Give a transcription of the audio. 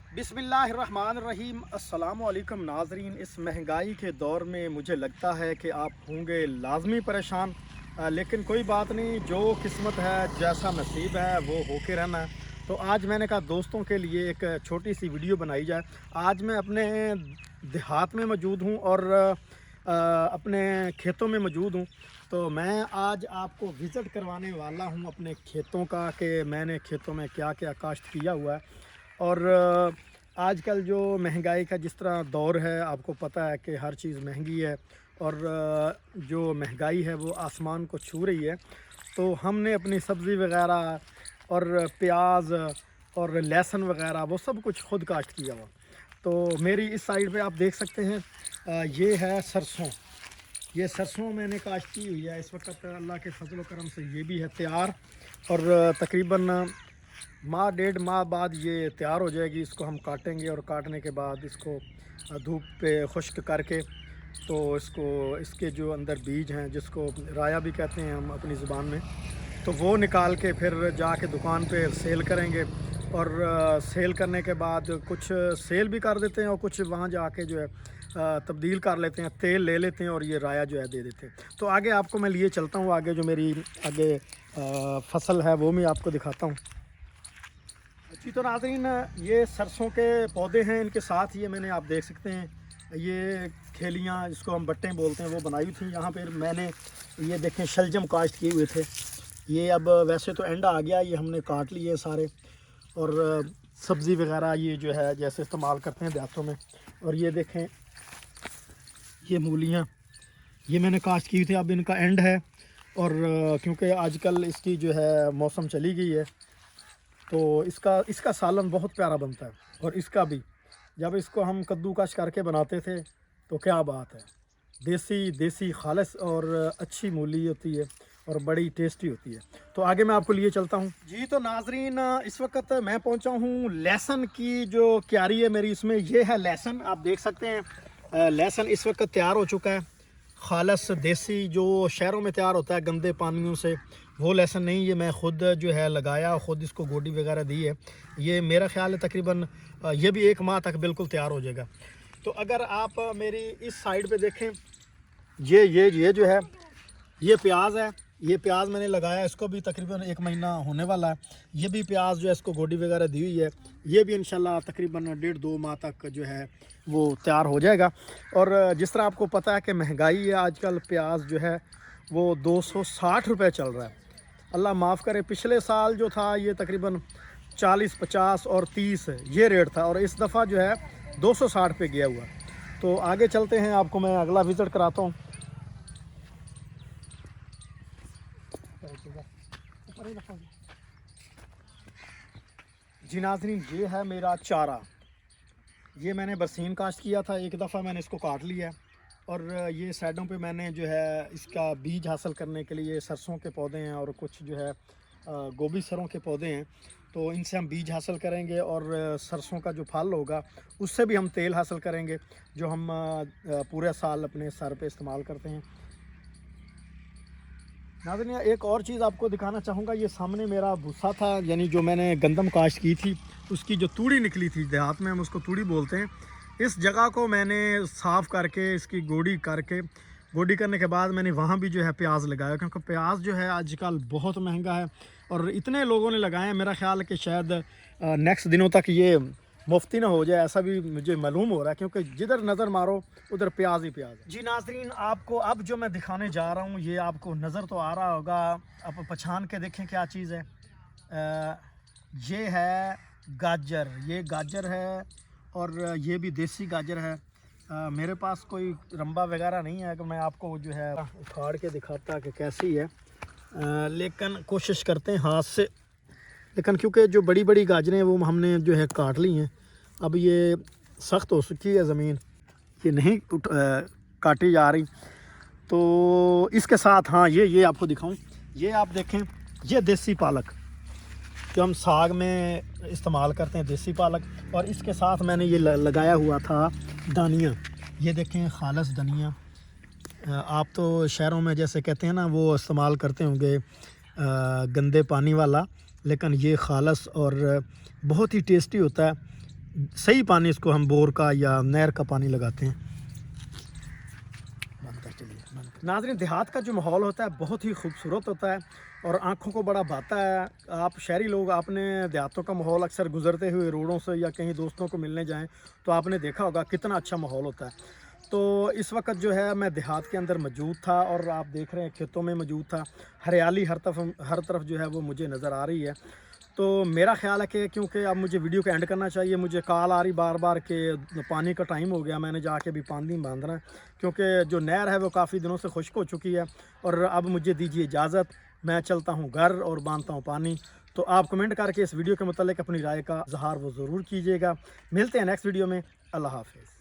बिस्मिल्लाहिर्रहमानिर्रहीम। अस्सलाम वालेकुम नाज़रीन। इस महंगाई के दौर में मुझे लगता है कि आप होंगे लाजमी परेशान, लेकिन कोई बात नहीं, जो किस्मत है जैसा नसीब है वो होके रहना है। तो आज मैंने कहा दोस्तों के लिए एक छोटी सी वीडियो बनाई जाए। आज मैं अपने देहात में मौजूद हूँ और अपने खेतों में मौजूद हूँ। तो मैं आज आपको विज़िट करवाने वाला हूँ अपने खेतों का, कि मैंने खेतों में क्या क्या काश्त किया हुआ है। और आजकल जो महंगाई का जिस तरह दौर है, आपको पता है कि हर चीज़ महंगी है और जो महंगाई है वो आसमान को छू रही है। तो हमने अपनी सब्ज़ी वगैरह और प्याज और लहसुन वगैरह वो सब कुछ खुद काश्त किया हुआ। तो मेरी इस साइड पे आप देख सकते हैं, ये है सरसों। ये सरसों मैंने काश्त की हुई है। इस वक्त अल्लाह के फजल करम से ये भी है तैयार, और तकरीबन माह डेढ़ माह बाद ये तैयार हो जाएगी। इसको हम काटेंगे और काटने के बाद इसको धूप पे खुश्क करके, तो इसके जो अंदर बीज हैं, जिसको राया भी कहते हैं हम अपनी ज़ुबान में, तो वो निकाल के फिर जाके दुकान पे सेल करेंगे। और सेल करने के बाद कुछ सेल भी कर देते हैं और कुछ वहाँ जाके जो है तब्दील कर लेते हैं, तेल ले लेते हैं और ये राया जो है दे देते हैं। तो आगे आपको मैं लिए चलता हूँ, आगे जो मेरी आगे फसल है वो मैं आपको दिखाता हूँ। जी तो नाज़रीन, ये सरसों के पौधे हैं, इनके साथ ये मैंने, आप देख सकते हैं, ये खेलियाँ जिसको हम बट्टें बोलते हैं वो बनाई थी। यहाँ पर मैंने ये देखें शलजम काश्त किए हुए थे। ये अब वैसे तो एंड आ गया, ये हमने काट लिए सारे। और सब्ज़ी वगैरह ये जो है जैसे इस्तेमाल करते हैं देहातों में। और ये देखें, ये मूलियाँ ये मैंने काश्त की थी, अब इनका एंड है। और क्योंकि आजकल इसकी जो है मौसम चली गई है, तो इसका सालन बहुत प्यारा बनता है। और इसका भी जब इसको हम कद्दूकश करके बनाते थे तो क्या बात है, देसी खालिस और अच्छी मूली होती है और बड़ी टेस्टी होती है। तो आगे मैं आपको लिए चलता हूँ। जी तो नाजरीन, इस वक्त मैं पहुँचा हूँ लहसुन की जो क्यारी है मेरी, इसमें ये है लहसुन, आप देख सकते हैं। लहसुन इस वक्त तैयार हो चुका है, खालस देसी जो शहरों में तैयार होता है गंदे पानियों से, वो लहसुन नहीं। ये मैं ख़ुद जो है लगाया, ख़ुद इसको गोडी वगैरह दी है। ये मेरा ख़्याल है तकरीबन ये भी 1 माह तक बिल्कुल तैयार हो जाएगा। तो अगर आप मेरी इस साइड पे देखें, ये जो है ये प्याज है। ये प्याज मैंने लगाया, इसको भी तकरीबन 1 महीना होने वाला है। ये भी प्याज जो है इसको गोडी वगैरह दी हुई है। ये भी इंशाल्लाह तकरीबन 1.5-2 माह तक जो है वो तैयार हो जाएगा। और जिस तरह आपको पता है कि महंगाई है, आजकल प्याज जो है वो 260 रुपये चल रहा है। अल्लाह माफ़ करे, पिछले साल जो था ये तकरीबन 40, 50 और 30 ये रेट था, और इस दफ़ा जो है 260 पे गया हुआ। तो आगे चलते हैं, आपको मैं अगला विज़िट कराता हूँ। जी नाज़रीन, ये है मेरा चारा। ये मैंने बरसीन काश्त किया था, एक दफ़ा मैंने इसको काट लिया। और ये साइडों पे मैंने जो है इसका बीज हासिल करने के लिए सरसों के पौधे हैं और कुछ जो है गोभी सरों के पौधे हैं। तो इनसे हम बीज हासिल करेंगे और सरसों का जो फल होगा उससे भी हम तेल हासिल करेंगे, जो हम पूरे साल अपने सर पे इस्तेमाल करते हैं। नाज़रीन, एक और चीज़ आपको दिखाना चाहूँगा। ये सामने मेरा भूसा था, यानी जो मैंने गंदम काश्त की थी उसकी जो तूड़ी निकली थी, देहात में हम उसको तूड़ी बोलते हैं। इस जगह को मैंने साफ़ करके इसकी गोडी करने के बाद मैंने वहाँ भी जो है प्याज लगाया, क्योंकि प्याज जो है आजकल बहुत महंगा है और इतने लोगों ने लगाए हैं, मेरा ख्याल है कि शायद नेक्स्ट दिनों तक ये मुफ्ती ना हो जाए, ऐसा भी मुझे मालूम हो रहा है, क्योंकि जिधर नज़र मारो उधर प्याज ही प्याज है। जी नाज़रीन, आपको अब जो मैं दिखाने जा रहा हूँ ये आपको नज़र तो आ रहा होगा, आप पहचान के देखें क्या चीज़ है। ये है गाजर, ये गाजर है और ये भी देसी गाजर है। मेरे पास कोई रंबा वगैरह नहीं है कि मैं आपको जो है उखाड़ के दिखाता कि कैसी है, लेकिन कोशिश करते हैं हाथ से। लेकिन क्योंकि जो बड़ी बड़ी गाजरें हैं वो हमने जो है काट ली हैं, अब ये सख्त हो चुकी है ज़मीन, ये नहीं काटी जा रही। तो इसके साथ हाँ, ये आपको दिखाऊं, ये आप देखें, ये देसी पालक जो हम साग में इस्तेमाल करते हैं, देसी पालक। और इसके साथ मैंने ये लगाया हुआ था धनिया। ये देखें खालस धनिया, आप तो शहरों में जैसे कहते हैं ना वो इस्तेमाल करते होंगे गंदे पानी वाला, लेकिन ये खालस और बहुत ही टेस्टी होता है। सही पानी इसको हम बोर का या नहर का पानी लगाते हैं। बंद कर, चलिए बंद कर। नाज़रीन, देहात का जो माहौल होता है बहुत ही खूबसूरत होता है और आँखों को बड़ा भाता है। आप शहरी लोग, आपने देहातों का माहौल अक्सर गुजरते हुए रोडों से या कहीं दोस्तों को मिलने जाएं तो आपने देखा होगा कितना अच्छा माहौल होता है। तो इस वक्त जो है मैं देहात के अंदर मौजूद था और आप देख रहे हैं खेतों में मौजूद था। हरियाली हर तरफ जो है वो मुझे नज़र आ रही है। तो मेरा ख़्याल है कि क्योंकि अब मुझे वीडियो का एंड करना चाहिए, मुझे कॉल आ रही बार बार कि पानी का टाइम हो गया, मैंने जाके भी पानी बांधना है क्योंकि जो नहर है वो काफ़ी दिनों से खुश्क हो चुकी है। और अब मुझे दीजिए इजाज़त, मैं चलता हूँ घर और बांधता हूँ पानी। तो आप कमेंट करके इस वीडियो के मुतालिक अपनी राय का इज़हार वो ज़रूर कीजिएगा। मिलते हैं नेक्स्ट वीडियो में। अल्लाह हाफ़िज़।